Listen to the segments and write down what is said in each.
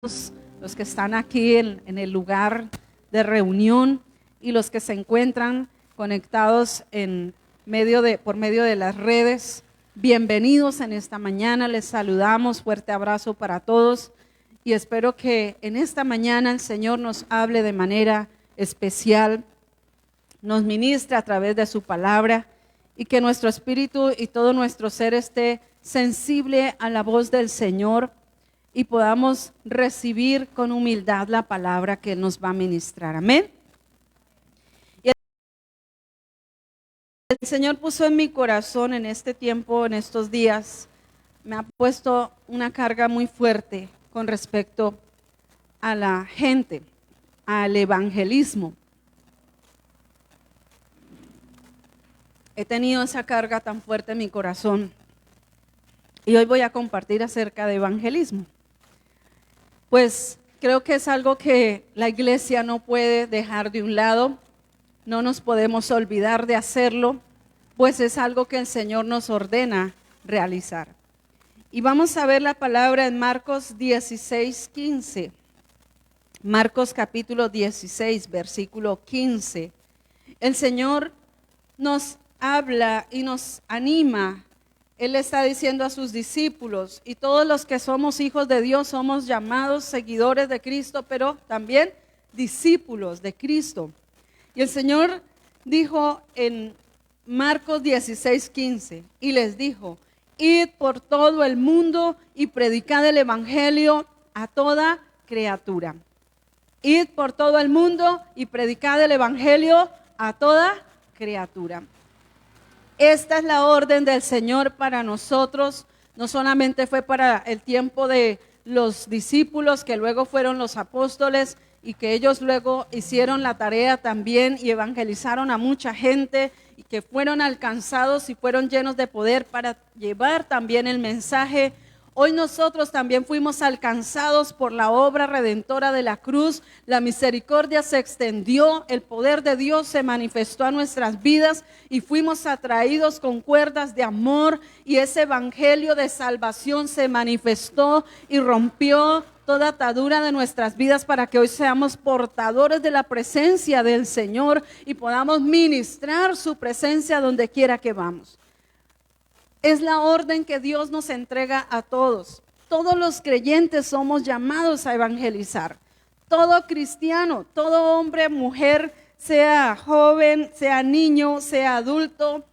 los que están aquí en el lugar de reunión y los que se encuentran conectados por medio de las redes. Bienvenidos en esta mañana, les saludamos, fuerte abrazo para todos y espero que en esta mañana el Señor nos hable de manera especial, nos ministre a través de su palabra y que nuestro espíritu y todo nuestro ser esté sensible a la voz del Señor y podamos recibir con humildad la palabra que Él nos va a ministrar. Amén. Y el Señor puso en mi corazón en este tiempo, en estos días, me ha puesto una carga muy fuerte con respecto a la gente, al evangelismo. He tenido esa carga tan fuerte en mi corazón y hoy voy a compartir acerca de evangelismo. Pues creo que es algo que la iglesia no puede dejar de un lado, no nos podemos olvidar de hacerlo, pues es algo que el Señor nos ordena realizar. Y vamos a ver la palabra en Marcos 16:15. Marcos capítulo 16, versículo 15. El Señor nos habla y nos anima. Él está diciendo a sus discípulos, y todos los que somos hijos de Dios somos llamados seguidores de Cristo, pero también discípulos de Cristo. Y el Señor dijo en Marcos 16:15, y les dijo: id por todo el mundo y predicad el evangelio a toda criatura. Id por todo el mundo y predicad el evangelio a toda criatura. Esta es la orden del Señor para nosotros. No solamente fue para el tiempo de los discípulos, que luego fueron los apóstoles y que ellos luego hicieron la tarea también y evangelizaron a mucha gente y que fueron alcanzados y fueron llenos de poder para llevar también el mensaje. Hoy nosotros también fuimos alcanzados por la obra redentora de la cruz. La misericordia se extendió, el poder de Dios se manifestó a nuestras vidas y fuimos atraídos con cuerdas de amor, y ese evangelio de salvación se manifestó y rompió toda atadura de nuestras vidas para que hoy seamos portadores de la presencia del Señor y podamos ministrar su presencia donde quiera que vamos. Es la orden que Dios nos entrega a todos. Todos los creyentes somos llamados a evangelizar. Todo cristiano, todo hombre, mujer, sea joven, sea niño, sea adulto,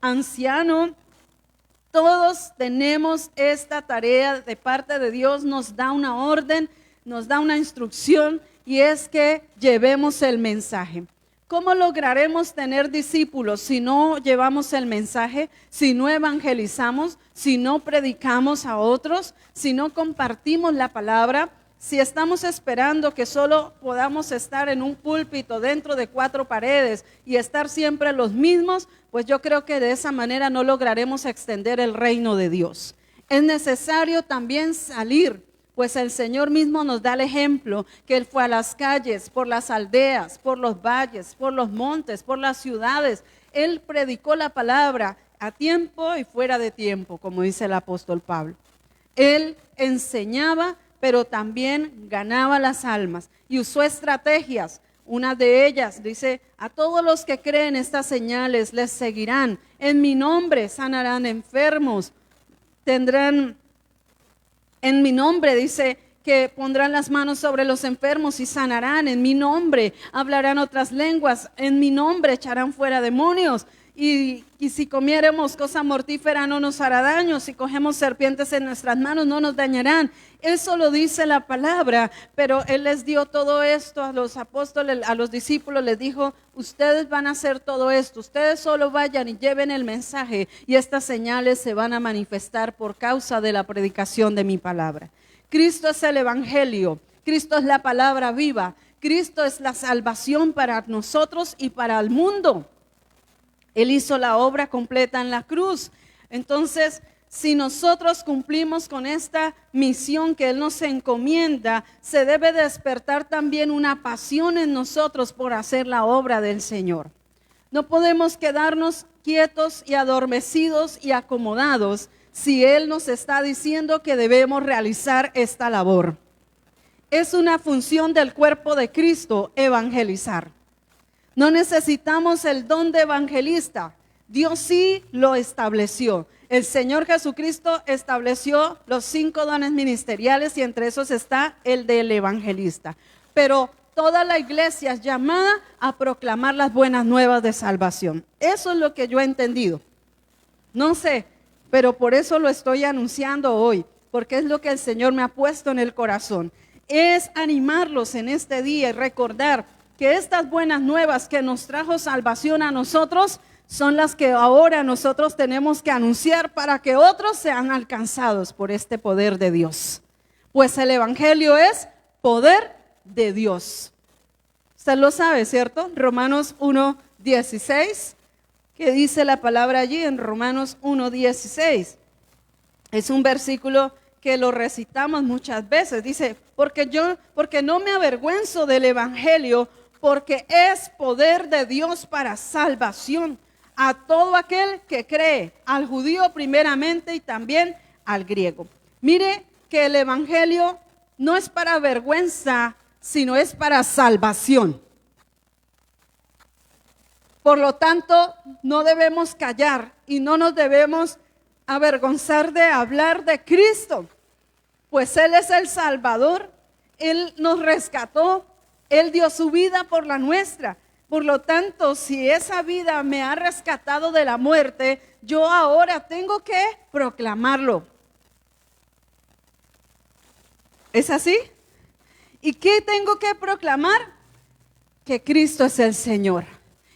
anciano, todos tenemos esta tarea de parte de Dios. Nos da una orden, nos da una instrucción, y es que llevemos el mensaje. ¿Cómo lograremos tener discípulos si no llevamos el mensaje, si no evangelizamos, si no predicamos a otros, si no compartimos la palabra? Si estamos esperando que solo podamos estar en un púlpito dentro de 4 paredes y estar siempre los mismos, pues yo creo que de esa manera no lograremos extender el reino de Dios. Es necesario también salir. Pues el Señor mismo nos da el ejemplo, que Él fue a las calles, por las aldeas, por los valles, por los montes, por las ciudades. Él predicó la palabra a tiempo y fuera de tiempo, como dice el apóstol Pablo. Él enseñaba, pero también ganaba las almas y usó estrategias. Una de ellas dice: a todos los que creen estas señales les seguirán. En mi nombre sanarán enfermos, en mi nombre, dice, que pondrán las manos sobre los enfermos y sanarán. En mi nombre hablarán otras lenguas. En mi nombre echarán fuera demonios. Y si comiéremos cosa mortífera no nos hará daño. Si cogemos serpientes en nuestras manos no nos dañarán. Eso lo dice la palabra. Pero Él les dio todo esto a los apóstoles, a los discípulos. Les dijo: ustedes van a hacer todo esto. Ustedes solo vayan y lleven el mensaje, y estas señales se van a manifestar por causa de la predicación de mi palabra. Cristo es el evangelio. Cristo es la palabra viva. Cristo es la salvación para nosotros y para el mundo. Él hizo la obra completa en la cruz. Entonces, si nosotros cumplimos con esta misión que Él nos encomienda, se debe despertar también una pasión en nosotros por hacer la obra del Señor. No podemos quedarnos quietos y adormecidos y acomodados si Él nos está diciendo que debemos realizar esta labor. es una función del cuerpo de Cristo evangelizar. No necesitamos el don de evangelista. Dios sí lo estableció. El Señor Jesucristo estableció los 5 dones ministeriales y entre esos está el del evangelista. Pero toda la iglesia es llamada a proclamar las buenas nuevas de salvación. Eso es lo que yo he entendido. No sé, pero por eso lo estoy anunciando hoy, porque es lo que el Señor me ha puesto en el corazón. Es animarlos en este día y recordar que estas buenas nuevas que nos trajo salvación a nosotros son las que ahora nosotros tenemos que anunciar para que otros sean alcanzados por este poder de Dios. Pues el evangelio es poder de Dios. Usted lo sabe, ¿cierto? Romanos 1:16, que dice la palabra allí en Romanos 1:16. Es un versículo que lo recitamos muchas veces. Dice, porque no me avergüenzo del evangelio, porque es poder de Dios para salvación a todo aquel que cree, al judío primeramente y también al griego. Mire que el evangelio no es para vergüenza, sino es para salvación. Por lo tanto, no debemos callar y no nos debemos avergonzar de hablar de Cristo, pues Él es el Salvador, Él nos rescató, Él dio su vida por la nuestra. Por lo tanto, si esa vida me ha rescatado de la muerte, yo ahora tengo que proclamarlo. ¿Es así? ¿Y qué tengo que proclamar? Que Cristo es el Señor,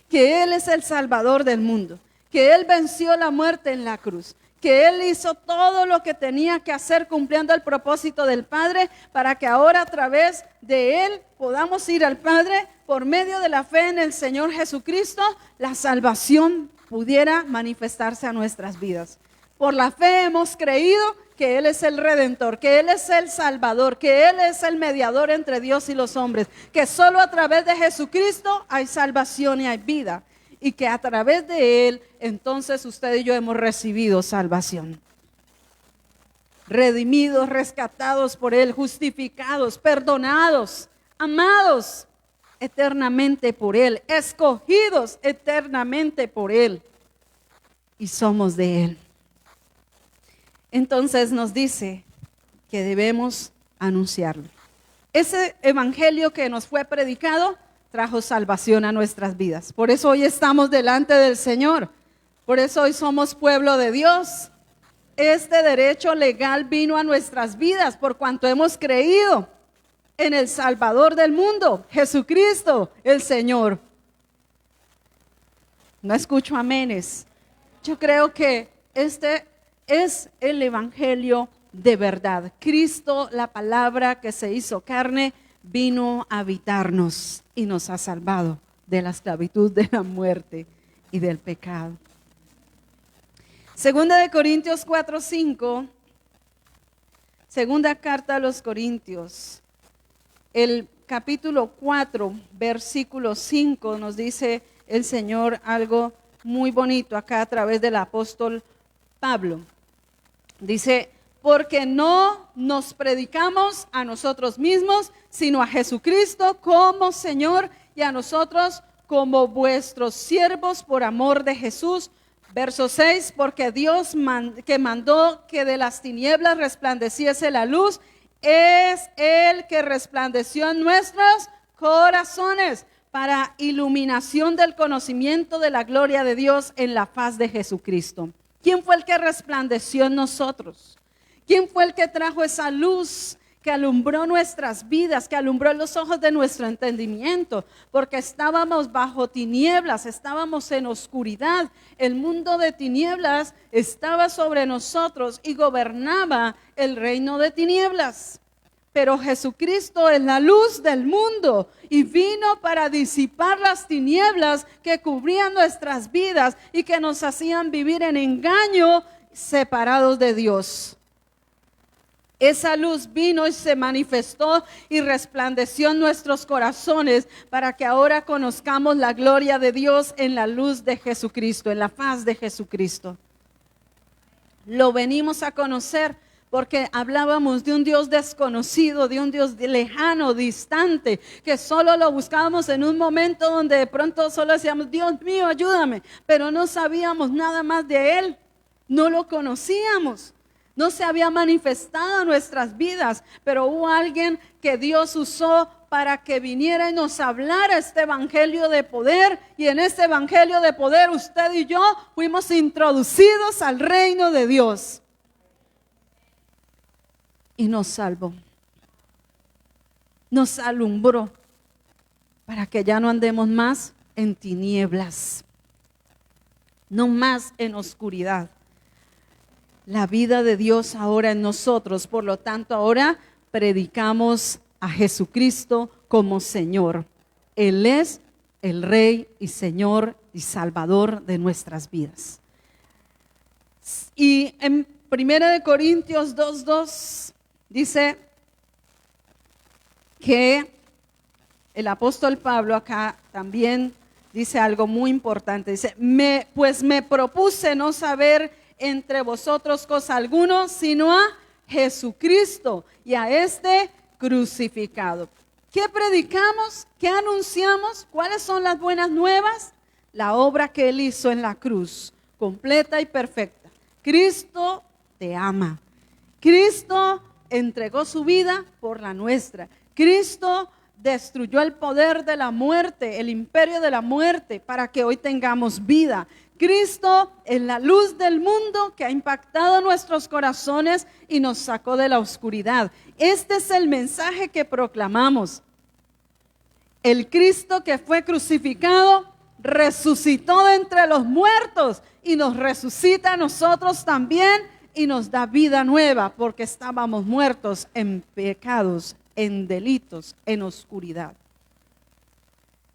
que Él es el Salvador del mundo, que Él venció la muerte en la cruz, que Él hizo todo lo que tenía que hacer cumpliendo el propósito del Padre para que ahora a través de Él podamos ir al Padre por medio de la fe en el Señor Jesucristo, la salvación pudiera manifestarse a nuestras vidas. Por la fe hemos creído que Él es el Redentor, que Él es el Salvador, que Él es el mediador entre Dios y los hombres, que solo a través de Jesucristo hay salvación y hay vida. Y que a través de Él, entonces usted y yo hemos recibido salvación. Redimidos, rescatados por Él, justificados, perdonados, amados eternamente por Él, escogidos eternamente por Él. Y somos de Él. Entonces nos dice que debemos anunciarlo. Ese evangelio que nos fue predicado trajo salvación a nuestras vidas. Por eso hoy estamos delante del Señor. Por eso hoy somos pueblo de Dios. Este derecho legal vino a nuestras vidas por cuanto hemos creído en el Salvador del mundo, Jesucristo, el Señor. No escucho amenes. Yo creo que este es el evangelio de verdad. Cristo, la palabra que se hizo carne, vino a habitarnos y nos ha salvado de la esclavitud, de la muerte y del pecado. Segunda de Corintios 4:5, segunda carta a los Corintios, el capítulo 4, versículo 5, nos dice el Señor algo muy bonito acá a través del apóstol Pablo. Dice, porque no nos predicamos a nosotros mismos, sino a Jesucristo como Señor y a nosotros como vuestros siervos por amor de Jesús. Verso 6, porque Dios que mandó que de las tinieblas resplandeciese la luz, es el que resplandeció en nuestros corazones para iluminación del conocimiento de la gloria de Dios en la faz de Jesucristo. ¿Quién fue el que resplandeció en nosotros? ¿Quién fue el que trajo esa luz que alumbró nuestras vidas, que alumbró los ojos de nuestro entendimiento? Porque estábamos bajo tinieblas, estábamos en oscuridad. El mundo de tinieblas estaba sobre nosotros y gobernaba el reino de tinieblas. Pero Jesucristo es la luz del mundo y vino para disipar las tinieblas que cubrían nuestras vidas y que nos hacían vivir en engaño, separados de Dios. Esa luz vino y se manifestó y resplandeció en nuestros corazones para que ahora conozcamos la gloria de Dios en la luz de Jesucristo, en la faz de Jesucristo. Lo venimos a conocer porque hablábamos de un Dios desconocido, de un Dios lejano, distante, que solo lo buscábamos en un momento donde de pronto solo decíamos, Dios mío, ayúdame, pero no sabíamos nada más de Él, no lo conocíamos. No se había manifestado en nuestras vidas, pero hubo alguien que Dios usó para que viniera y nos hablara este evangelio de poder. Y en este evangelio de poder usted y yo fuimos introducidos al reino de Dios. Y nos salvó. Nos alumbró para que ya no andemos más en tinieblas, no más en oscuridad. La vida de Dios ahora en nosotros, por lo tanto ahora predicamos a Jesucristo como Señor. Él es el Rey y Señor y Salvador de nuestras vidas. Y en 1 Corintios 2:2 dice que el apóstol Pablo acá también dice algo muy importante. Dice, pues me propuse no saber entre vosotros cosa alguno, sino a Jesucristo y a este crucificado. ¿Qué predicamos? ¿Qué anunciamos? ¿Cuáles son las buenas nuevas? La obra que Él hizo en la cruz, completa y perfecta. Cristo te ama. Cristo entregó su vida por la nuestra. Cristo destruyó el poder de la muerte, el imperio de la muerte, para que hoy tengamos vida. Cristo es la luz del mundo que ha impactado nuestros corazones y nos sacó de la oscuridad. Este es el mensaje que proclamamos. El Cristo que fue crucificado resucitó de entre los muertos y nos resucita a nosotros también y nos da vida nueva, porque estábamos muertos en pecados, en delitos, en oscuridad.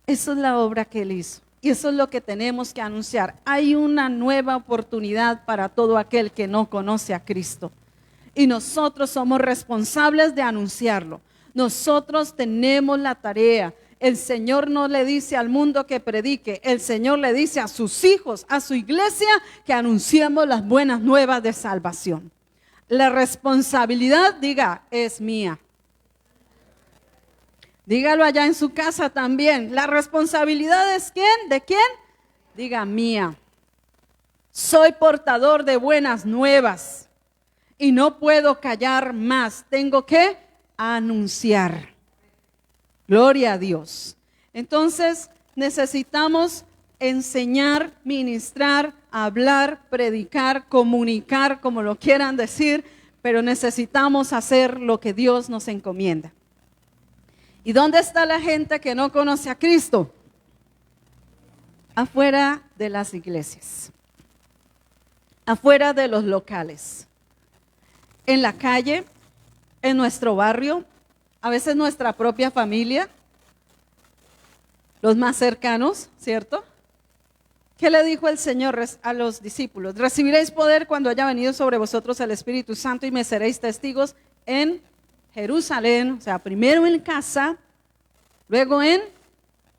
Esa es la obra que Él hizo. Y eso es lo que tenemos que anunciar. Hay una nueva oportunidad para todo aquel que no conoce a Cristo. Y nosotros somos responsables de anunciarlo. Nosotros tenemos la tarea. El Señor no le dice al mundo que predique. El Señor le dice a sus hijos, a su iglesia, que anunciemos las buenas nuevas de salvación. La responsabilidad, diga, es mía. Dígalo allá en su casa también. La responsabilidad es ¿quién? ¿De quién? Diga, mía. Soy portador de buenas nuevas y no puedo callar más. Tengo que anunciar. Gloria a Dios. Entonces necesitamos enseñar, ministrar, hablar, predicar, comunicar, como lo quieran decir, pero necesitamos hacer lo que Dios nos encomienda. ¿Y dónde está la gente que no conoce a Cristo? Afuera de las iglesias, afuera de los locales, en la calle, en nuestro barrio, a veces nuestra propia familia, los más cercanos, ¿cierto? ¿Qué le dijo el Señor a los discípulos? Recibiréis poder cuando haya venido sobre vosotros el Espíritu Santo y me seréis testigos en Jerusalén, o sea, primero en casa, luego en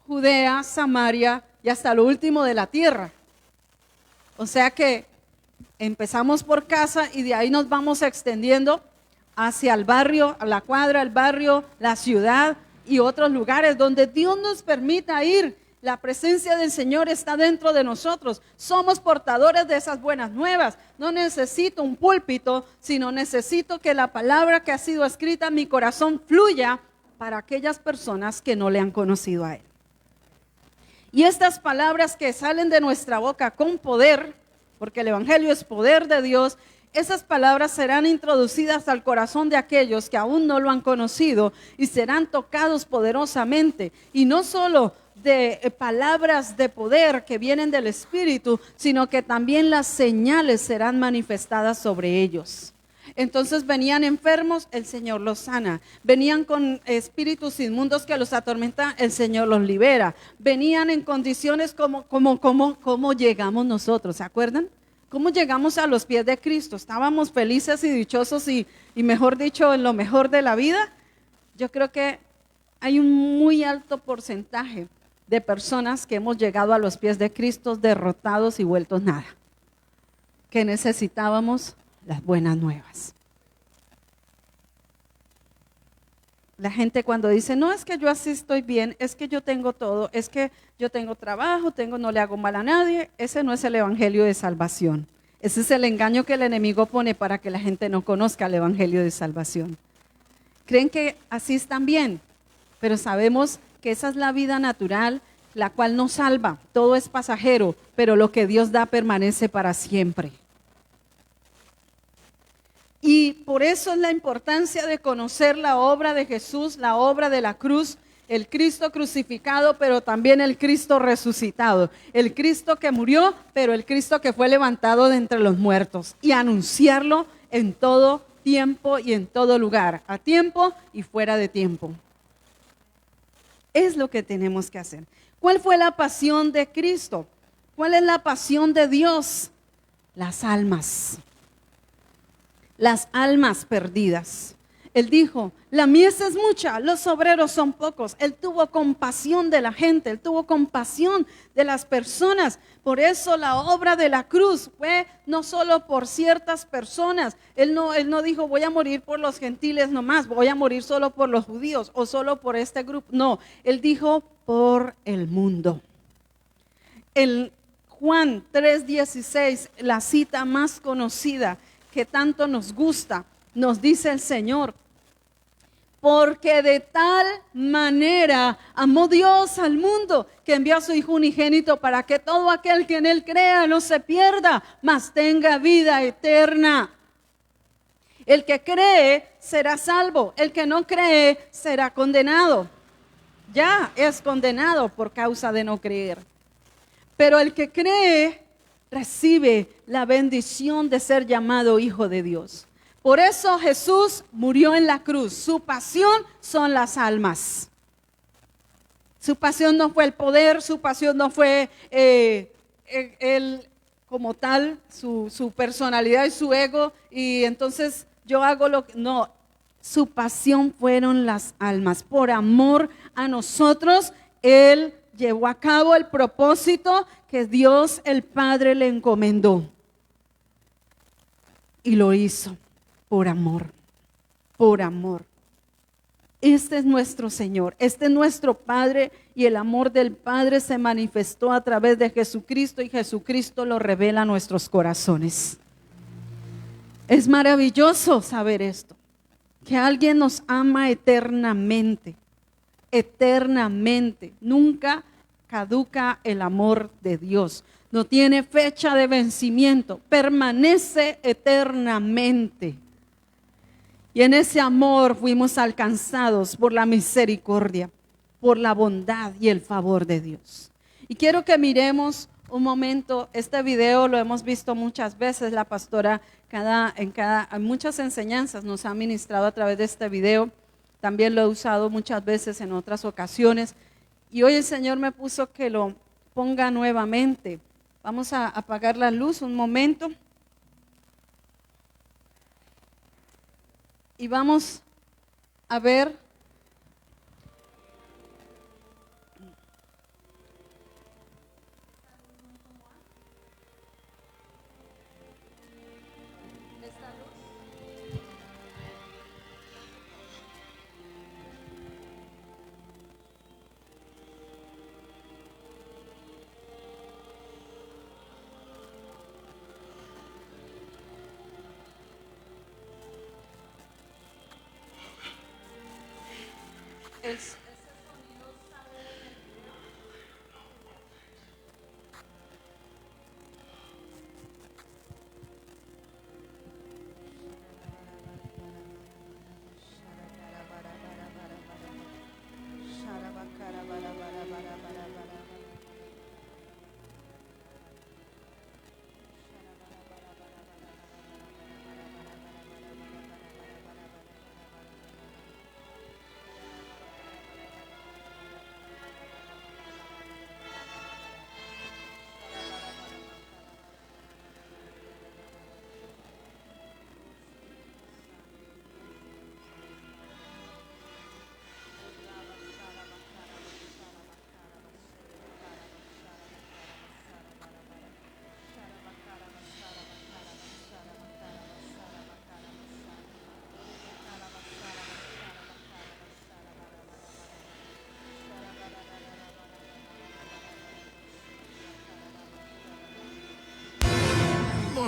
Judea, Samaria y hasta lo último de la tierra. O sea que empezamos por casa y de ahí nos vamos extendiendo hacia el barrio, a la cuadra, el barrio, la ciudad y otros lugares donde Dios nos permita ir. La presencia del Señor está dentro de nosotros. Somos portadores de esas buenas nuevas. No necesito un púlpito, sino necesito que la palabra que ha sido escrita en mi corazón fluya para aquellas personas que no le han conocido a Él. Y estas palabras que salen de nuestra boca con poder, porque el Evangelio es poder de Dios, esas palabras serán introducidas al corazón de aquellos que aún no lo han conocido y serán tocados poderosamente. Y no solo de palabras de poder que vienen del Espíritu, sino que también las señales serán manifestadas sobre ellos. Entonces venían enfermos, el Señor los sana. Venían con espíritus inmundos que los atormentan, el Señor los libera. Venían en condiciones como llegamos nosotros, ¿se acuerdan? ¿Cómo llegamos a los pies de Cristo? ¿Estábamos felices y dichosos y mejor dicho, en lo mejor de la vida? Yo creo que hay un muy alto porcentaje de personas que hemos llegado a los pies de Cristo derrotados y vueltos nada, que necesitábamos las buenas nuevas. La gente cuando dice, no, es que yo así estoy bien, es que yo tengo todo, es que yo tengo trabajo, no le hago mal a nadie, ese no es el evangelio de salvación. Ese es el engaño que el enemigo pone para que la gente no conozca el evangelio de salvación. Creen que así están bien, pero sabemos que esa es la vida natural, la cual nos salva. Todo es pasajero, pero lo que Dios da permanece para siempre. Y por eso es la importancia de conocer la obra de Jesús, la obra de la cruz, el Cristo crucificado, pero también el Cristo resucitado. El Cristo que murió, pero el Cristo que fue levantado de entre los muertos. Y anunciarlo en todo tiempo y en todo lugar, a tiempo y fuera de tiempo. Es lo que tenemos que hacer. ¿Cuál fue la pasión de Cristo? ¿Cuál es la pasión de Dios? Las almas. Las almas perdidas. Él dijo, la mies es mucha, los obreros son pocos. Él tuvo compasión de la gente, él tuvo compasión de las personas. Por eso la obra de la cruz fue no solo por ciertas personas. Él no dijo, voy a morir por los gentiles nomás, voy a morir solo por los judíos o solo por este grupo. No, él dijo por el mundo. En Juan 3:16, la cita más conocida que tanto nos gusta, nos dice el Señor, porque de tal manera amó Dios al mundo que envió a su Hijo unigénito para que todo aquel que en él crea no se pierda, mas tenga vida eterna. El que cree será salvo, el que no cree será condenado. Ya es condenado por causa de no creer. Pero el que cree recibe la bendición de ser llamado hijo de Dios. Por eso Jesús murió en la cruz. Su pasión son las almas. Su pasión no fue el poder, su pasión no fue él como tal, su personalidad y su ego. Y entonces yo hago lo que... No, su pasión fueron las almas. Por amor a nosotros, Él llevó a cabo el propósito que Dios el Padre le encomendó. Y lo hizo por amor, por amor. Este es nuestro Señor, este es nuestro Padre, y el amor del Padre se manifestó a través de Jesucristo, y Jesucristo lo revela a nuestros corazones. Es maravilloso saber esto, que alguien nos ama eternamente, eternamente. Nunca caduca el amor de Dios, no tiene fecha de vencimiento, permanece eternamente. Y en ese amor fuimos alcanzados por la misericordia, por la bondad y el favor de Dios. Y quiero que miremos un momento, este video lo hemos visto muchas veces, la pastora en muchas enseñanzas nos ha ministrado a través de este video. También lo he usado muchas veces en otras ocasiones. Y hoy el Señor me puso que lo ponga nuevamente. Vamos a apagar la luz un momento. Y vamos a ver ese sonido.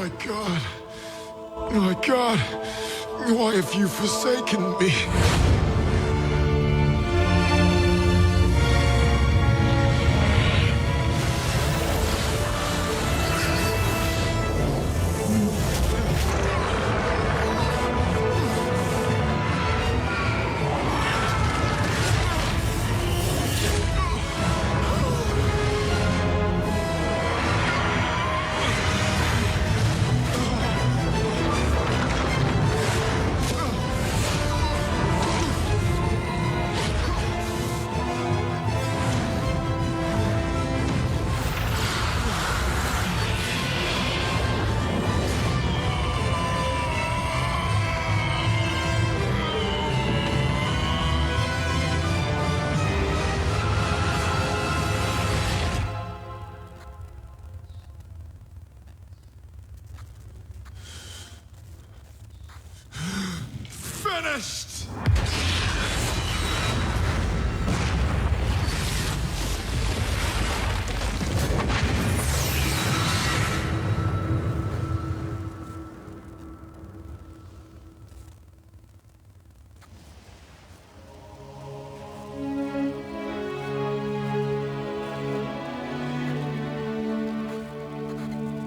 My God, my God, why have you forsaken me? Finished!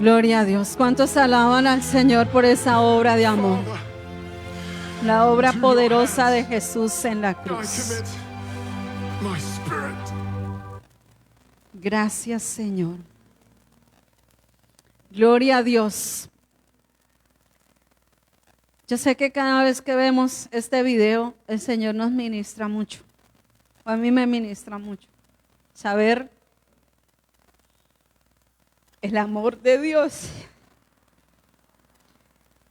Gloria a Dios. ¿Cuántos alaban al Señor por esa obra de amor? La obra poderosa de Jesús en la I cruz. commit my spirit. Gracias, Señor. Gloria a Dios. Yo sé que cada vez que vemos este video, el Señor nos ministra mucho. A mí me ministra mucho. Saber el amor de Dios.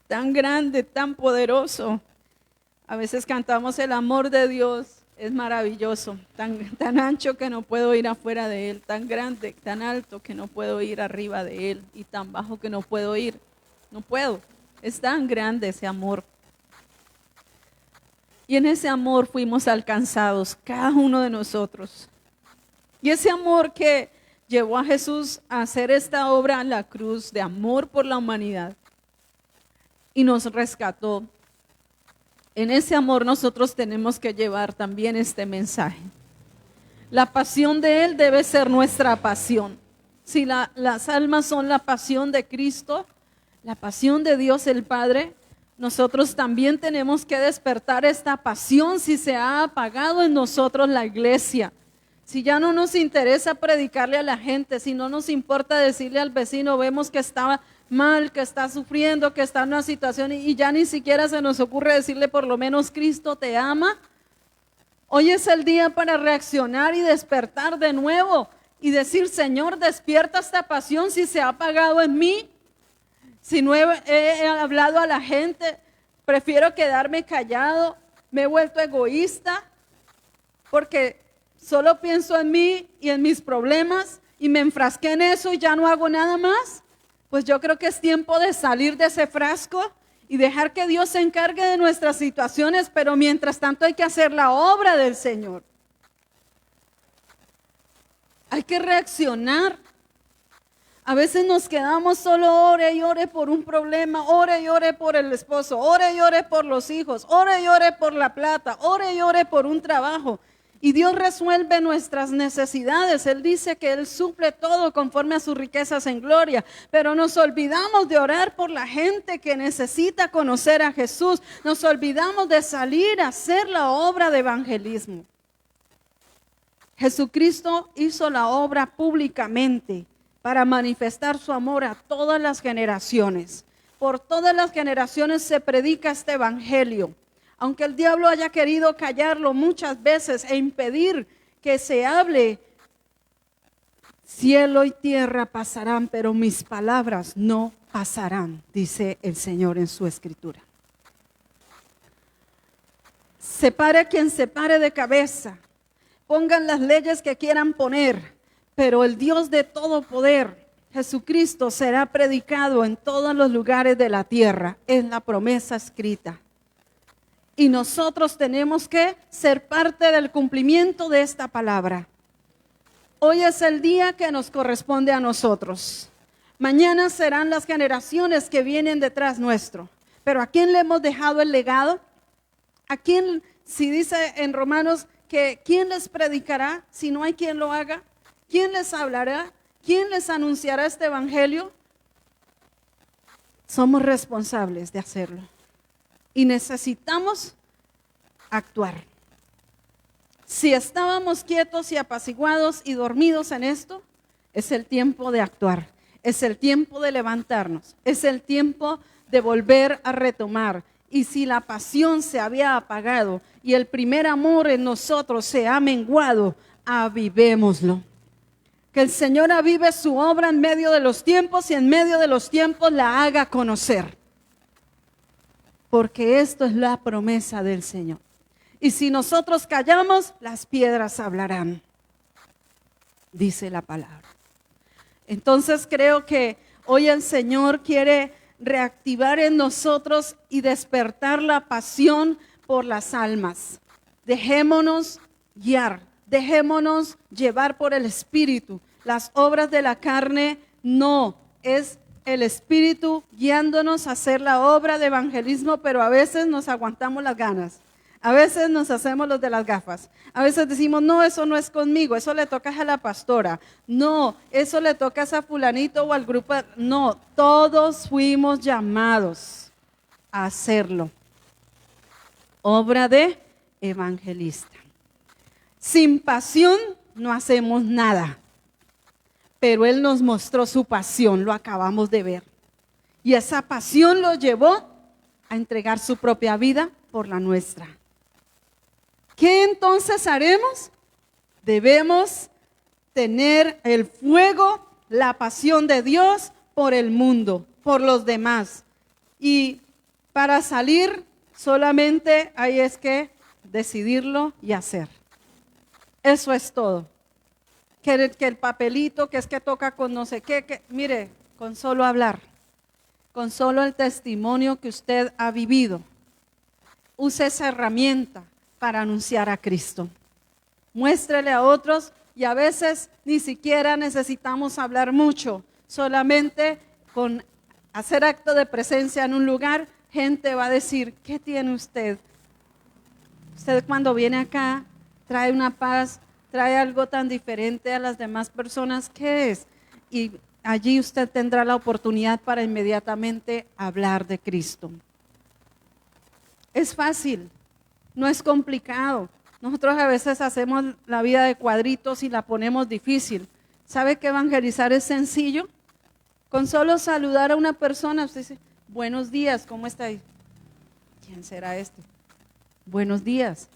Tan grande, tan poderoso. A veces cantamos el amor de Dios, es maravilloso, tan ancho que no puedo ir afuera de Él, tan grande, tan alto que no puedo ir arriba de Él y tan bajo que no puedo ir, no puedo, es tan grande ese amor. Y en ese amor fuimos alcanzados, cada uno de nosotros. Y ese amor que llevó a Jesús a hacer esta obra en la cruz de amor por la humanidad y nos rescató. En ese amor nosotros tenemos que llevar también este mensaje. La pasión de Él debe ser nuestra pasión. Si las almas son la pasión de Cristo, la pasión de Dios el Padre, nosotros también tenemos que despertar esta pasión si se ha apagado en nosotros la iglesia. Si ya no nos interesa predicarle a la gente, si no nos importa decirle al vecino, vemos que está mal, que está sufriendo, que está en una situación y ya ni siquiera se nos ocurre decirle por lo menos Cristo te ama. Hoy es el día para reaccionar y despertar de nuevo y decir, Señor, despierta esta pasión si se ha apagado en mí. Si no he hablado a la gente, prefiero quedarme callado, me he vuelto egoísta porque solo pienso en mí y en mis problemas y me enfrasqué en eso y ya no hago nada más. Pues yo creo que es tiempo de salir de ese frasco y dejar que Dios se encargue de nuestras situaciones, pero mientras tanto hay que hacer la obra del Señor. Hay que reaccionar. A veces nos quedamos solo ore y ore por un problema, ore y ore por el esposo, ore y ore por los hijos, ore y ore por la plata, ore y ore por un trabajo. Y Dios resuelve nuestras necesidades. Él dice que Él suple todo conforme a sus riquezas en gloria. Pero nos olvidamos de orar por la gente que necesita conocer a Jesús. Nos olvidamos de salir a hacer la obra de evangelismo. Jesucristo hizo la obra públicamente para manifestar su amor a todas las generaciones. Por todas las generaciones se predica este evangelio. Aunque el diablo haya querido callarlo muchas veces e impedir que se hable, cielo y tierra pasarán, pero mis palabras no pasarán, dice el Señor en su escritura. Separe quien se pare de cabeza, pongan las leyes que quieran poner, pero el Dios de todo poder, Jesucristo, será predicado en todos los lugares de la tierra, es la promesa escrita. Y nosotros tenemos que ser parte del cumplimiento de esta palabra. Hoy es el día que nos corresponde a nosotros. Mañana serán las generaciones que vienen detrás nuestro. Pero ¿a quién le hemos dejado el legado? ¿A quién, si dice en Romanos que quién les predicará si no hay quien lo haga? ¿Quién les hablará? ¿Quién les anunciará este evangelio? Somos responsables de hacerlo. Y necesitamos actuar. Si estábamos quietos y apaciguados y dormidos en esto, es el tiempo de actuar. Es el tiempo de levantarnos. Es el tiempo de volver a retomar. Y si la pasión se había apagado y el primer amor en nosotros se ha menguado, avivémoslo. Que el Señor avive su obra en medio de los tiempos y en medio de los tiempos la haga conocer. Porque esto es la promesa del Señor. Y si nosotros callamos, las piedras hablarán, dice la palabra. Entonces creo que hoy el Señor quiere reactivar en nosotros y despertar la pasión por las almas. Dejémonos guiar, dejémonos llevar por el Espíritu. Las obras de la carne no, es el Espíritu guiándonos a hacer la obra de evangelismo, pero a veces nos aguantamos las ganas. A veces nos hacemos los de las gafas. A veces decimos, no, eso no es conmigo, eso le toca a la pastora. No, eso le toca a fulanito o al grupo. No, todos fuimos llamados a hacerlo. Obra de evangelista. Sin pasión no hacemos nada. Pero Él nos mostró su pasión, lo acabamos de ver. Y esa pasión lo llevó a entregar su propia vida por la nuestra. ¿Qué entonces haremos? Debemos tener el fuego, la pasión de Dios por el mundo, por los demás. Y para salir solamente hay es que decidirlo y hacer. Eso es todo. Que el papelito, que es que toca con no sé qué, que mire, con solo hablar, con solo el testimonio que usted ha vivido, use esa herramienta para anunciar a Cristo. Muéstrele a otros y a veces ni siquiera necesitamos hablar mucho, solamente con hacer acto de presencia en un lugar, gente va a decir, ¿qué tiene usted? Usted cuando viene acá trae una paz, trae algo tan diferente a las demás personas, ¿qué es? Y allí usted tendrá la oportunidad para inmediatamente hablar de Cristo. Es fácil. No es complicado. Nosotros a veces hacemos la vida de cuadritos y la ponemos difícil. ¿Sabe que evangelizar es sencillo? Con solo saludar a una persona, usted dice, buenos días, ¿cómo está ahí? ¿Quién será este? Buenos días.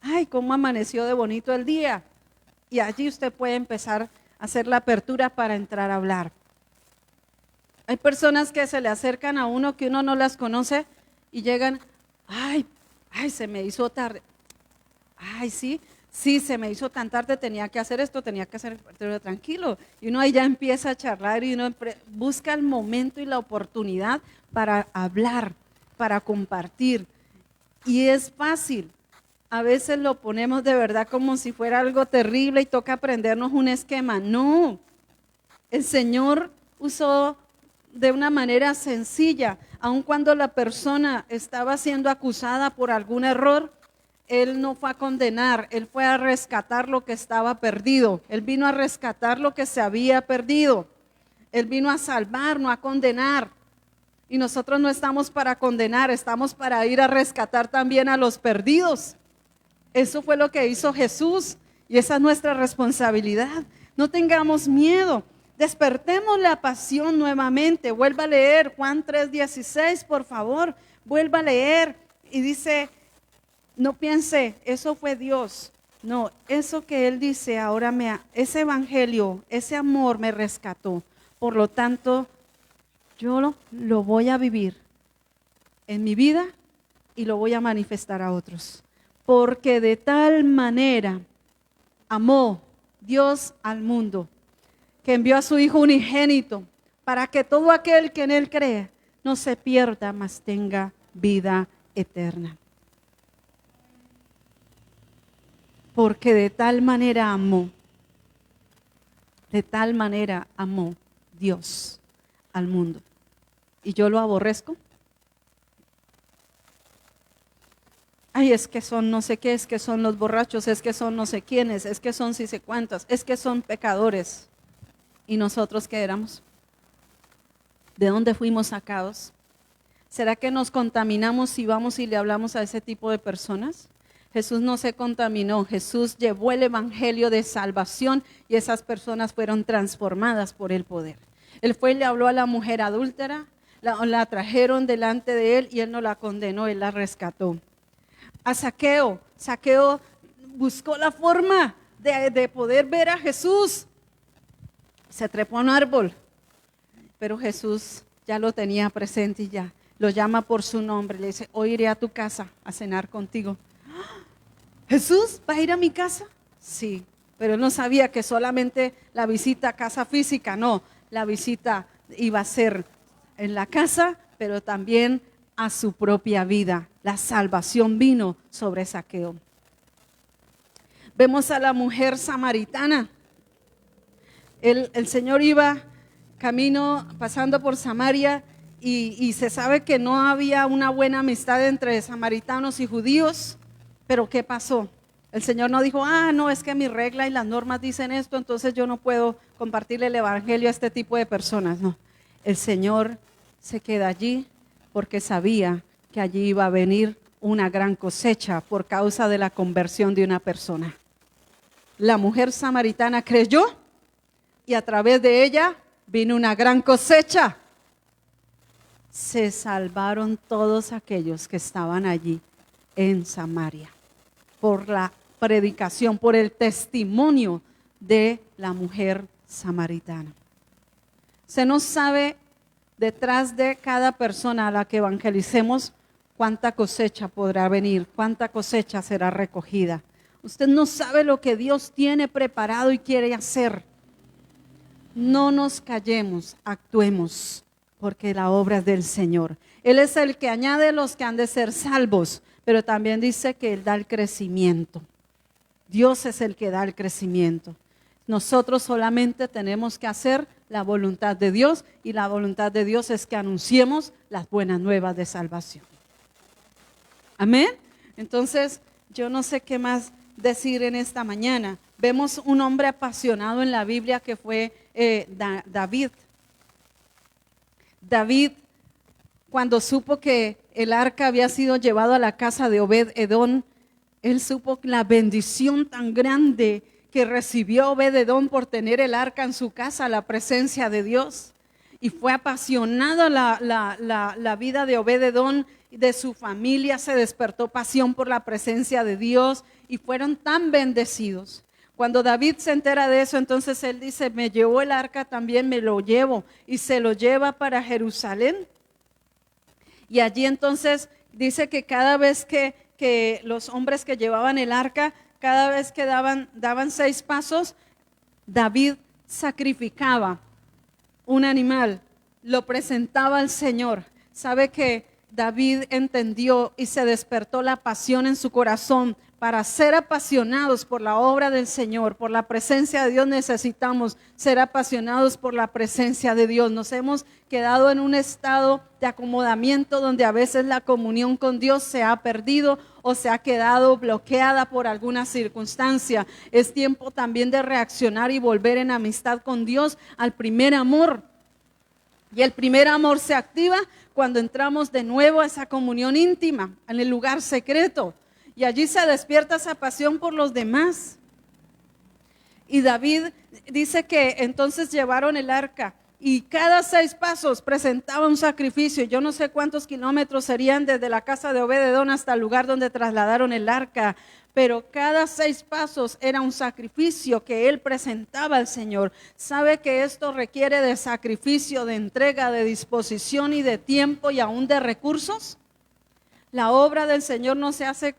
Ay, ¿cómo amaneció de bonito el día? Y allí usted puede empezar a hacer la apertura para entrar a hablar. Hay personas que se le acercan a uno que uno no las conoce y llegan, ay, se me hizo tarde. Ay, sí, se me hizo tan tarde, tenía que hacer esto, tenía que hacer, pero tranquilo. Y uno ahí ya empieza a charlar y uno busca el momento y la oportunidad para hablar, para compartir. Y es fácil. A veces lo ponemos de verdad como si fuera algo terrible y toca aprendernos un esquema. No, el Señor usó de una manera sencilla, aun cuando la persona estaba siendo acusada por algún error, Él no fue a condenar, Él fue a rescatar lo que estaba perdido. Él vino a rescatar lo que se había perdido. Él vino a salvar, no a condenar. Y nosotros no estamos para condenar, estamos para ir a rescatar también a los perdidos. Eso fue lo que hizo Jesús y esa es nuestra responsabilidad. No tengamos miedo. Despertemos la pasión nuevamente. Vuelva a leer Juan 3:16, por favor. Vuelva a leer. Y dice, no piense, eso fue Dios. No, eso que Él dice ahora, ese evangelio, ese amor me rescató. Por lo tanto, yo lo voy a vivir en mi vida y lo voy a manifestar a otros. Porque de tal manera amó Dios al mundo, que envió a su Hijo unigénito, para que todo aquel que en Él cree no se pierda, mas tenga vida eterna. Porque de tal manera amó Dios al mundo. ¿Y yo lo aborrezco? Ay, es que son no sé qué, es que son los borrachos, es que son no sé quiénes, es que son si sé cuántas, es que son pecadores. ¿Y nosotros qué éramos? ¿De dónde fuimos sacados? ¿Será que nos contaminamos si vamos y le hablamos a ese tipo de personas? Jesús no se contaminó, Jesús llevó el evangelio de salvación y esas personas fueron transformadas por el poder. Él fue y le habló a la mujer adúltera, la trajeron delante de él y él no la condenó, él la rescató. A Zaqueo buscó la forma de poder ver a Jesús. Se trepó a un árbol, pero Jesús ya lo tenía presente y ya lo llama por su nombre. Le dice, hoy iré a tu casa a cenar contigo. ¿Jesús va a ir a mi casa? Sí, pero él no sabía que solamente la visita a casa física, no, la visita iba a ser en la casa, pero también a su propia vida. La salvación vino sobre Zaqueo. Vemos a la mujer samaritana. El Señor iba camino, pasando por Samaria y se sabe que no había una buena amistad entre samaritanos y judíos. Pero ¿qué pasó? El Señor no dijo, no, es que mi regla y las normas dicen esto, entonces yo no puedo compartirle el evangelio a este tipo de personas. No, el Señor se queda allí porque sabía que allí iba a venir una gran cosecha por causa de la conversión de una persona. La mujer samaritana creyó y a través de ella vino una gran cosecha. Se salvaron todos aquellos que estaban allí en Samaria por la predicación, por el testimonio de la mujer samaritana. Se nos sabe detrás de cada persona a la que evangelicemos cuánta cosecha podrá venir, cuánta cosecha será recogida. Usted no sabe lo que Dios tiene preparado y quiere hacer. No nos callemos, actuemos, porque la obra es del Señor. Él es el que añade los que han de ser salvos, pero también dice que Él da el crecimiento. Dios es el que da el crecimiento. Nosotros solamente tenemos que hacer la voluntad de Dios y la voluntad de Dios es que anunciemos las buenas nuevas de salvación. Amén. Entonces, yo no sé qué más decir en esta mañana. Vemos un hombre apasionado en la Biblia que fue David. David, cuando supo que el arca había sido llevado a la casa de Obed-Edom, él supo la bendición tan grande que recibió Obed-Edom por tener el arca en su casa, la presencia de Dios. Y fue apasionada la vida de Obed-Edom, de su familia, se despertó pasión por la presencia de Dios y fueron tan bendecidos. Cuando David se entera de eso, entonces él dice, me llevó el arca, también me lo llevo, y se lo lleva para Jerusalén. Y allí entonces dice que cada vez que los hombres que llevaban el arca, cada vez que daban 6 pasos, David sacrificaba un animal, lo presentaba al Señor. Sabe que David entendió y se despertó la pasión en su corazón. Para ser apasionados por la obra del Señor, por la presencia de Dios, necesitamos ser apasionados por la presencia de Dios. Nos hemos quedado en un estado de acomodamiento donde a veces la comunión con Dios se ha perdido o se ha quedado bloqueada por alguna circunstancia. Es tiempo también de reaccionar y volver en amistad con Dios al primer amor. Y el primer amor se activa cuando entramos de nuevo a esa comunión íntima, en el lugar secreto. Y allí se despierta esa pasión por los demás. Y David dice que entonces llevaron el arca y cada 6 pasos presentaba un sacrificio. Yo no sé cuántos kilómetros serían desde la casa de Obed-Edom hasta el lugar donde trasladaron el arca, pero cada 6 pasos era un sacrificio que él presentaba al Señor. ¿Sabe que esto requiere de sacrificio, de entrega, de disposición y de tiempo y aún de recursos? La obra del Señor no se hace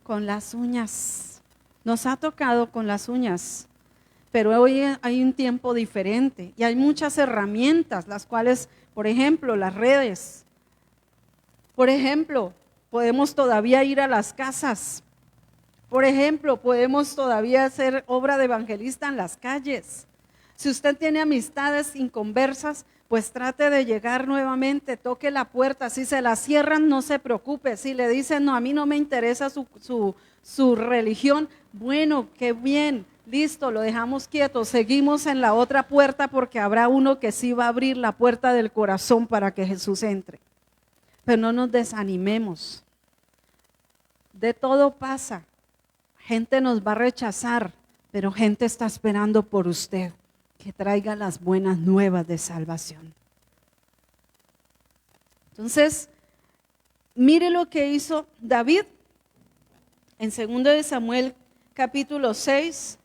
con las uñas. Nos ha tocado con las uñas, pero hoy hay un tiempo diferente y hay muchas herramientas, las cuales, por ejemplo, las redes. Por ejemplo, podemos todavía ir a las casas. Por ejemplo, podemos todavía hacer obra de evangelista en las calles. Si usted tiene amistades inconversas, pues trate de llegar nuevamente, toque la puerta. Si se la cierran, no se preocupe. Si le dicen, no, a mí no me interesa su religión, bueno, qué bien, listo, lo dejamos quieto. Seguimos en la otra puerta porque habrá uno que sí va a abrir la puerta del corazón para que Jesús entre. Pero no nos desanimemos. De todo pasa. Gente nos va a rechazar, pero gente está esperando por usted, que traiga las buenas nuevas de salvación. Entonces, mire lo que hizo David en 2 de Samuel capítulo 6.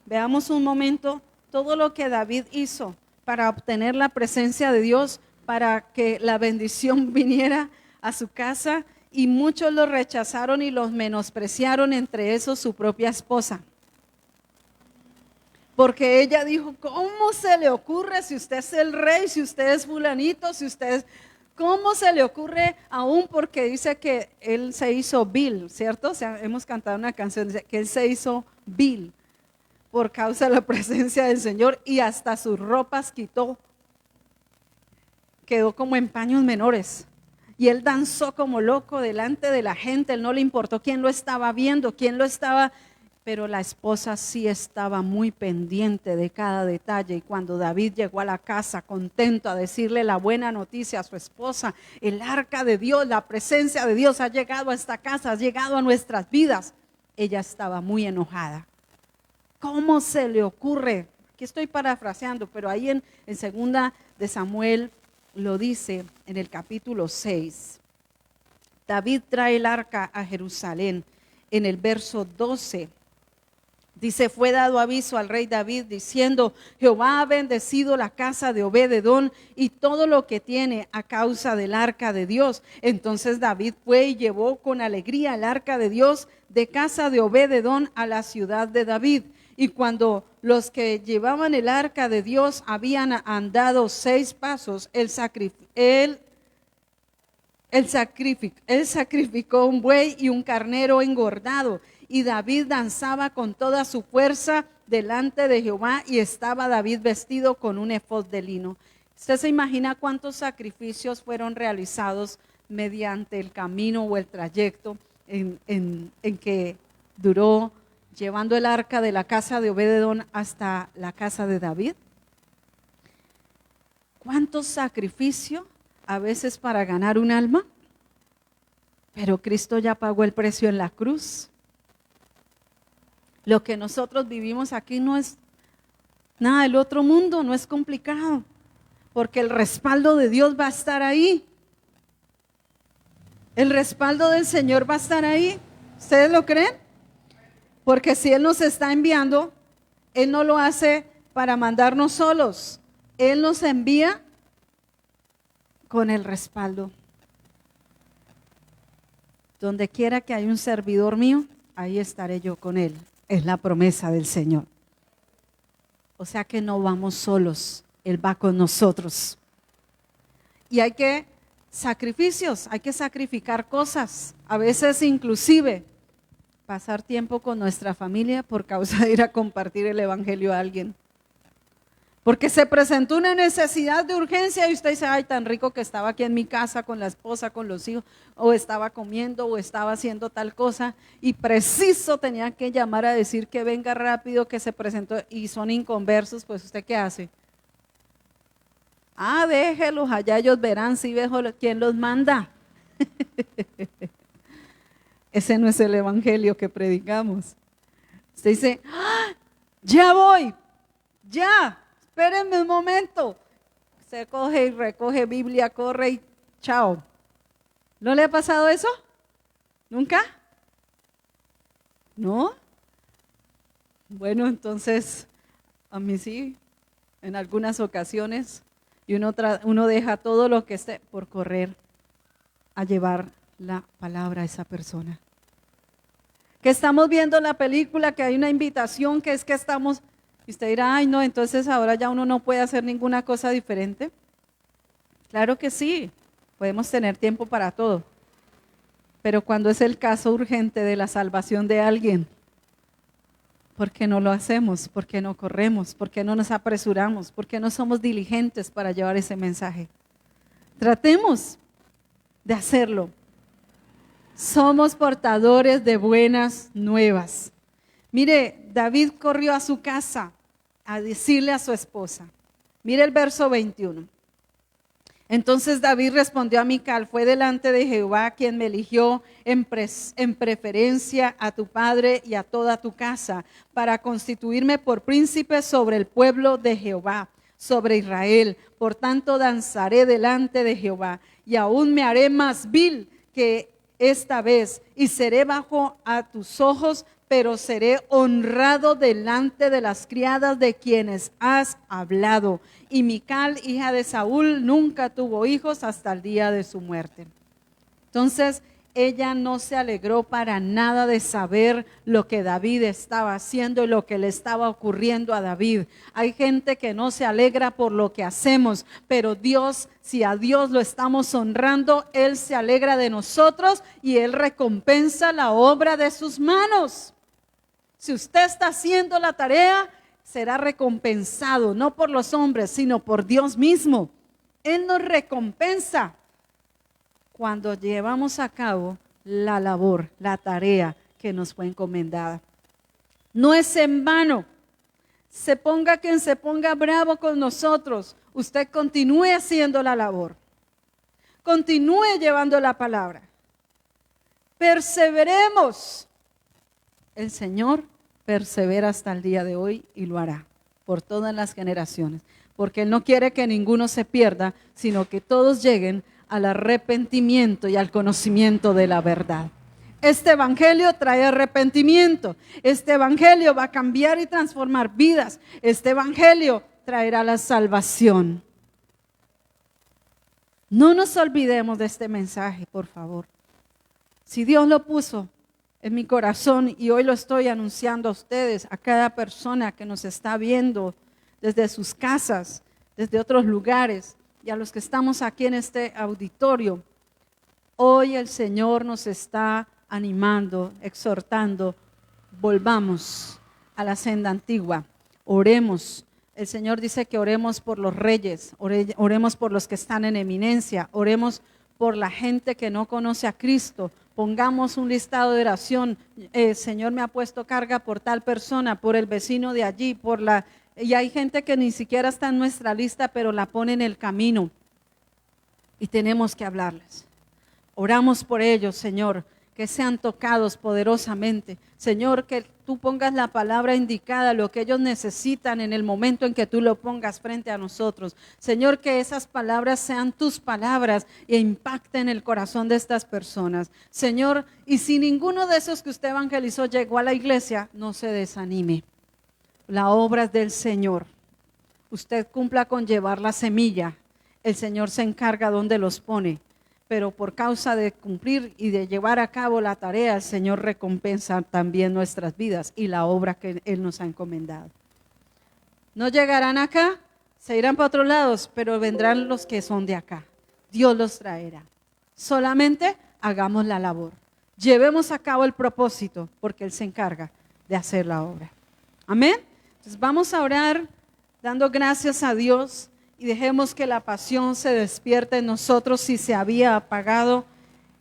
Veamos un momento todo lo que David hizo para obtener la presencia de Dios, para que la bendición viniera a su casa, y muchos lo rechazaron y los menospreciaron, entre esos su propia esposa. Porque ella dijo, ¿cómo se le ocurre si usted es el rey, si usted es fulanito, si usted es... ¿Cómo se le ocurre aún? Porque dice que él se hizo vil, ¿cierto? O sea, hemos cantado una canción, dice que él se hizo vil por causa de la presencia del Señor y hasta sus ropas quitó. Quedó como en paños menores. Y él danzó como loco delante de la gente, él no le importó quién lo estaba viendo, quién lo estaba... Pero la esposa sí estaba muy pendiente de cada detalle, y cuando David llegó a la casa contento a decirle la buena noticia a su esposa, el arca de Dios, la presencia de Dios ha llegado a esta casa, ha llegado a nuestras vidas, ella estaba muy enojada. ¿Cómo se le ocurre? Aquí estoy parafraseando, pero ahí en 2 de Samuel lo dice en el capítulo 6. David trae el arca a Jerusalén. En el verso 12 dice, fue dado aviso al rey David diciendo, Jehová ha bendecido la casa de Obed-edom y todo lo que tiene a causa del arca de Dios. Entonces David fue y llevó con alegría el arca de Dios de casa de Obed-edom a la ciudad de David. Y cuando los que llevaban el arca de Dios habían andado 6 pasos, él sacrificó un buey y un carnero engordado. Y David danzaba con toda su fuerza delante de Jehová, y estaba David vestido con un efod de lino. ¿Usted se imagina cuántos sacrificios fueron realizados mediante el camino o el trayecto en que duró llevando el arca de la casa de Obed-edom hasta la casa de David? ¿Cuántos sacrificios a veces para ganar un alma? Pero Cristo ya pagó el precio en la cruz. Lo que nosotros vivimos aquí no es nada del otro mundo, no es complicado, porque el respaldo de Dios va a estar ahí. El respaldo del Señor va a estar ahí. ¿Ustedes lo creen? Porque si Él nos está enviando, Él no lo hace para mandarnos solos. Él nos envía con el respaldo. Donde quiera que haya un servidor mío, ahí estaré yo con él. Es la promesa del Señor. O sea que no vamos solos, Él va con nosotros. Y hay que sacrificios, hay que sacrificar cosas. A veces inclusive pasar tiempo con nuestra familia por causa de ir a compartir el evangelio a alguien. Porque se presentó una necesidad de urgencia y usted dice, ay, tan rico que estaba aquí en mi casa con la esposa, con los hijos, o estaba comiendo, o estaba haciendo tal cosa, y preciso tenía que llamar a decir que venga rápido, que se presentó, y son inconversos, pues ¿usted qué hace? Ah, déjelos, allá ellos verán si dejo quién los manda. Ese no es el evangelio que predicamos. Usted dice, ¡ah, ya voy! ¡Ya! Espérenme un momento. Se coge y recoge Biblia, corre y chao. ¿No le ha pasado eso? ¿Nunca? ¿No? Bueno, entonces a mí sí, en algunas ocasiones, y uno deja todo lo que esté por correr a llevar la palabra a esa persona. Que estamos viendo la película, que hay una invitación, que es que estamos... Y usted dirá, ay no, entonces ahora ya uno no puede hacer ninguna cosa diferente. Claro que sí, podemos tener tiempo para todo. Pero cuando es el caso urgente de la salvación de alguien, ¿Por qué no lo hacemos? ¿Por qué no corremos? ¿Por qué no nos apresuramos? ¿Por qué no somos diligentes para llevar ese mensaje? Tratemos de hacerlo. Somos portadores de buenas nuevas. Mire, David corrió a su casa a decirle a su esposa. Mire el verso 21. Entonces David respondió a Mical: fue delante de Jehová quien me eligió en preferencia a tu padre y a toda tu casa, para constituirme por príncipe sobre el pueblo de Jehová, sobre Israel. Por tanto danzaré delante de Jehová, y aún me haré más vil que esta vez, y seré bajo a tus ojos, pero seré honrado delante de las criadas de quienes has hablado. Y Mical, hija de Saúl, nunca tuvo hijos hasta el día de su muerte. Entonces, ella no se alegró para nada de saber lo que David estaba haciendo y lo que le estaba ocurriendo a David. Hay gente que no se alegra por lo que hacemos, pero Dios, si a Dios lo estamos honrando, Él se alegra de nosotros y Él recompensa la obra de sus manos. Si usted está haciendo la tarea, será recompensado, no por los hombres, sino por Dios mismo. Él nos recompensa cuando llevamos a cabo la labor, la tarea que nos fue encomendada. No es en vano. Se ponga quien se ponga bravo con nosotros, usted continúe haciendo la labor. Continúe llevando la palabra. Perseveremos. El Señor persevera hasta el día de hoy y lo hará por todas las generaciones, porque Él no quiere que ninguno se pierda, sino que todos lleguen al arrepentimiento y al conocimiento de la verdad. Este evangelio trae arrepentimiento. Este evangelio va a cambiar y transformar vidas. Este evangelio traerá la salvación. No nos olvidemos de este mensaje, por favor. Si Dios lo puso en mi corazón y hoy lo estoy anunciando a ustedes, a cada persona que nos está viendo desde sus casas, desde otros lugares, y a los que estamos aquí en este auditorio, hoy el Señor nos está animando, exhortando: volvamos a la senda antigua, oremos. El Señor dice que oremos por los reyes, oremos por los que están en eminencia, oremos por la gente que no conoce a Cristo. Pongamos un listado de oración. Señor me ha puesto carga por tal persona, por el vecino de allí, y hay gente que ni siquiera está en nuestra lista, pero la pone en el camino. Y tenemos que hablarles. Oramos por ellos, Señor, que sean tocados poderosamente. Señor, que tú pongas la palabra indicada, lo que ellos necesitan en el momento en que tú lo pongas frente a nosotros. Señor, que esas palabras sean tus palabras e impacten el corazón de estas personas. Señor, y si ninguno de esos que usted evangelizó llegó a la iglesia, no se desanime. La obra es del Señor. Usted cumpla con llevar la semilla. El Señor se encarga donde los pone. Pero por causa de cumplir y de llevar a cabo la tarea, el Señor recompensa también nuestras vidas y la obra que Él nos ha encomendado. No llegarán acá, se irán para otros lados, pero vendrán los que son de acá. Dios los traerá. Solamente hagamos la labor. Llevemos a cabo el propósito, porque Él se encarga de hacer la obra. Amén. Entonces vamos a orar dando gracias a Dios y dejemos que la pasión se despierte en nosotros si se había apagado,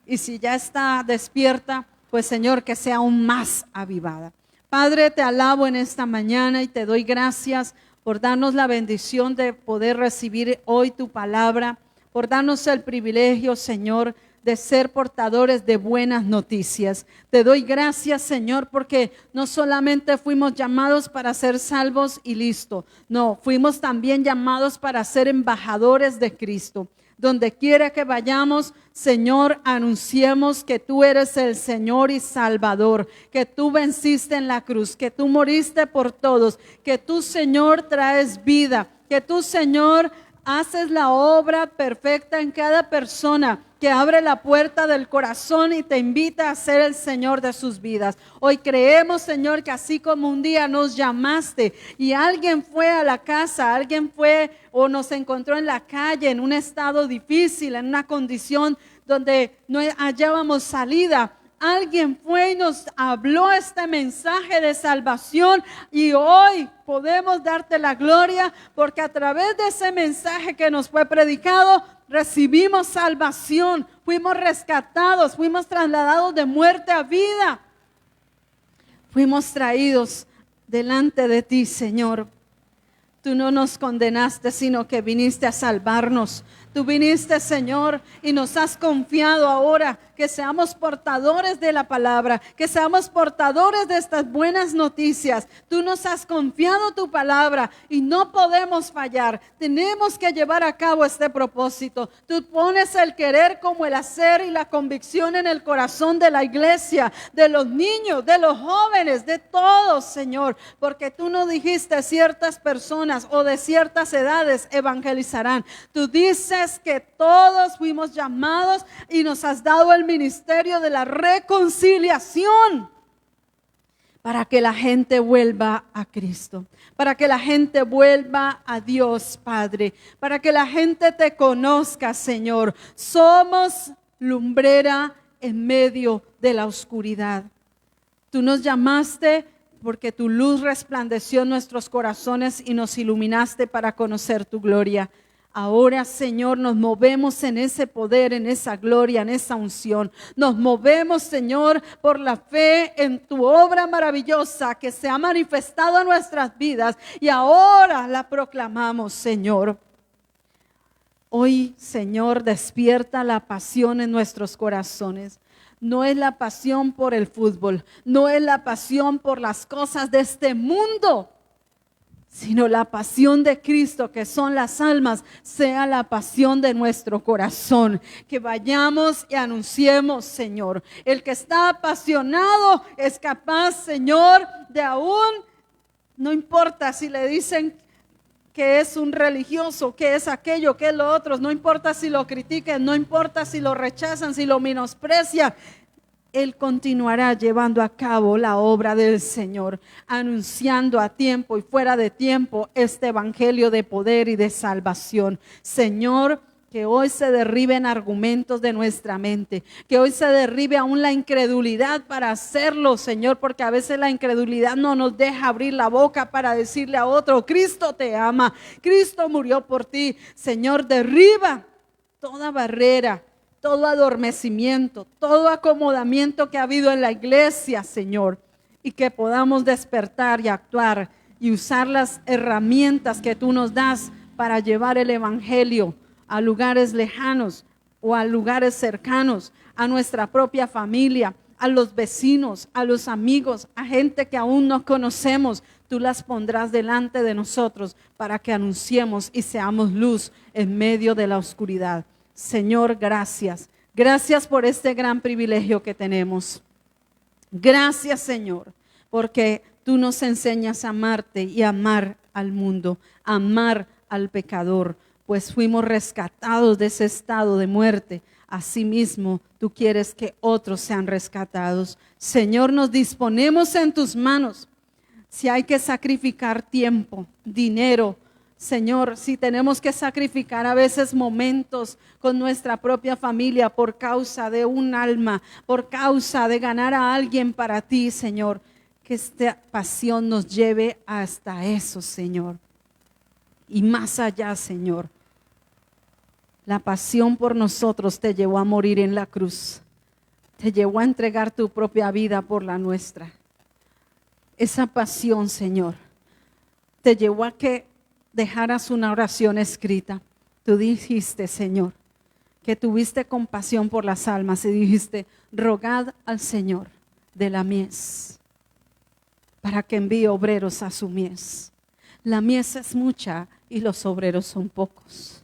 y si ya está despierta, pues Señor, que sea aún más avivada. Padre, te alabo en esta mañana y te doy gracias por darnos la bendición de poder recibir hoy tu palabra, por darnos el privilegio, Señor, de ser portadores de buenas noticias. Te doy gracias, Señor, porque no solamente fuimos llamados para ser salvos y listo, no, fuimos también llamados para ser embajadores de Cristo. Donde quiera que vayamos, Señor, anunciemos que tú eres el Señor y Salvador, que tú venciste en la cruz, que tú moriste por todos, que tú, Señor, traes vida, que tú, Señor, haces la obra perfecta en cada persona que abre la puerta del corazón y te invita a ser el Señor de sus vidas. Hoy creemos, Señor, que así como un día nos llamaste y alguien fue a la casa, alguien fue o nos encontró en la calle en un estado difícil, en una condición donde no hallábamos salida, Alguien fue y nos habló este mensaje de salvación y hoy podemos darte la gloria porque a través de ese mensaje que nos fue predicado recibimos salvación, fuimos rescatados, fuimos trasladados de muerte a vida, fuimos traídos delante de ti, Señor. Tú no nos condenaste, sino que viniste a salvarnos. Tú viniste, Señor, y nos has confiado ahora que seamos portadores de la palabra, que seamos portadores de estas buenas noticias. Tú nos has confiado tu palabra y no podemos fallar. Tenemos que llevar a cabo este propósito. Tú pones el querer como el hacer y la convicción en el corazón de la iglesia, de los niños, de los jóvenes, de todos, Señor, porque tú no dijiste ciertas personas o de ciertas edades evangelizarán. Tú dices que todos fuimos llamados y nos has dado el ministerio de la reconciliación para que la gente vuelva a Cristo, para que la gente vuelva a Dios Padre, para que la gente te conozca, Señor. Somos lumbrera en medio de la oscuridad. Tú nos llamaste porque tu luz resplandeció en nuestros corazones y nos iluminaste para conocer tu gloria. Ahora, Señor, nos movemos en ese poder, en esa gloria, en esa unción. Nos movemos, Señor, por la fe en tu obra maravillosa que se ha manifestado en nuestras vidas y ahora la proclamamos, Señor. Hoy, Señor, despierta la pasión en nuestros corazones. No es la pasión por el fútbol, no es la pasión por las cosas de este mundo, sino la pasión de Cristo, que son las almas, sea la pasión de nuestro corazón. Que vayamos y anunciemos, Señor. El que está apasionado es capaz, Señor, de aún, no importa si le dicen que es un religioso, que es aquello, que es lo otro, no importa si lo critiquen, no importa si lo rechazan, si lo menosprecian. Él continuará llevando a cabo la obra del Señor, anunciando a tiempo y fuera de tiempo este evangelio de poder y de salvación. Señor, que hoy se derriben argumentos de nuestra mente, que hoy se derribe aún la incredulidad para hacerlo, Señor, porque a veces la incredulidad no nos deja abrir la boca para decirle a otro: Cristo te ama, Cristo murió por ti. Señor, derriba toda barrera, todo adormecimiento, todo acomodamiento que ha habido en la iglesia, Señor, y que podamos despertar y actuar y usar las herramientas que tú nos das para llevar el evangelio a lugares lejanos o a lugares cercanos, a nuestra propia familia, a los vecinos, a los amigos, a gente que aún no conocemos. Tú las pondrás delante de nosotros para que anunciemos y seamos luz en medio de la oscuridad. Señor, gracias. Gracias por este gran privilegio que tenemos. Gracias, Señor, porque tú nos enseñas a amarte y amar al mundo, amar al pecador, pues fuimos rescatados de ese estado de muerte. Asimismo, tú quieres que otros sean rescatados. Señor, nos disponemos en tus manos. Si hay que sacrificar tiempo, dinero, Señor, si tenemos que sacrificar a veces momentos con nuestra propia familia por causa de un alma, por causa de ganar a alguien para ti, Señor, que esta pasión nos lleve hasta eso, Señor. Y más allá, Señor, la pasión por nosotros te llevó a morir en la cruz, te llevó a entregar tu propia vida por la nuestra. Esa pasión, Señor, te llevó a que dejaras una oración escrita. Tú dijiste, Señor, que tuviste compasión por las almas y dijiste: rogad al Señor de la mies para que envíe obreros a su mies. La mies es mucha y los obreros son pocos.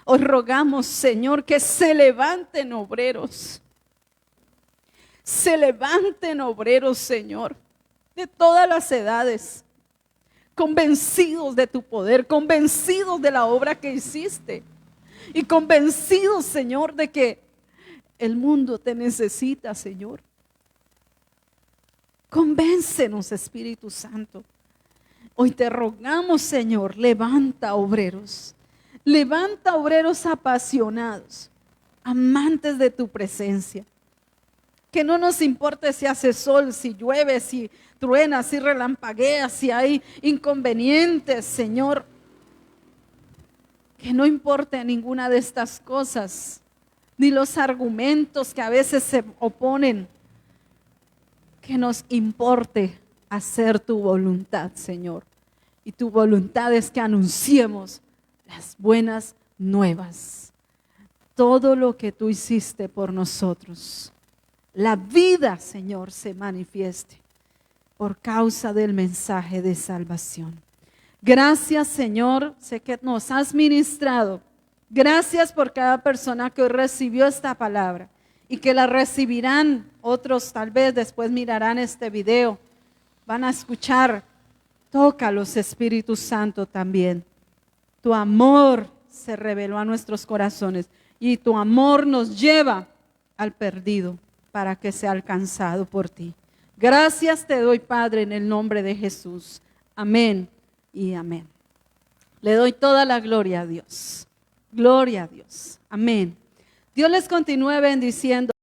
Hoy rogamos, Señor, que se levanten obreros. Se levanten obreros, Señor, de todas las edades, convencidos de tu poder, convencidos de la obra que hiciste y convencidos, Señor, de que el mundo te necesita, Señor. Convéncenos, Espíritu Santo. Hoy te rogamos, Señor, levanta obreros apasionados, amantes de tu presencia, Que no nos importe si hace sol, si llueve, si truena, si relampaguea, si hay inconvenientes, Señor. Que no importe ninguna de estas cosas, ni los argumentos que a veces se oponen. Que nos importe hacer tu voluntad, Señor. Y tu voluntad es que anunciemos las buenas nuevas. Todo lo que tú hiciste por nosotros. La vida, Señor, se manifieste por causa del mensaje de salvación. Gracias, Señor, sé que nos has ministrado. Gracias por cada persona que hoy recibió esta palabra y que la recibirán. Otros tal vez después mirarán este video, van a escuchar. Tócalos, Espíritu Santo, también. Tu amor se reveló a nuestros corazones y tu amor nos lleva al perdido para que sea alcanzado por ti. Gracias te doy, Padre, en el nombre de Jesús. Amén y amén. Le doy toda la gloria a Dios. Gloria a Dios. Amén. Dios les continúe bendiciendo.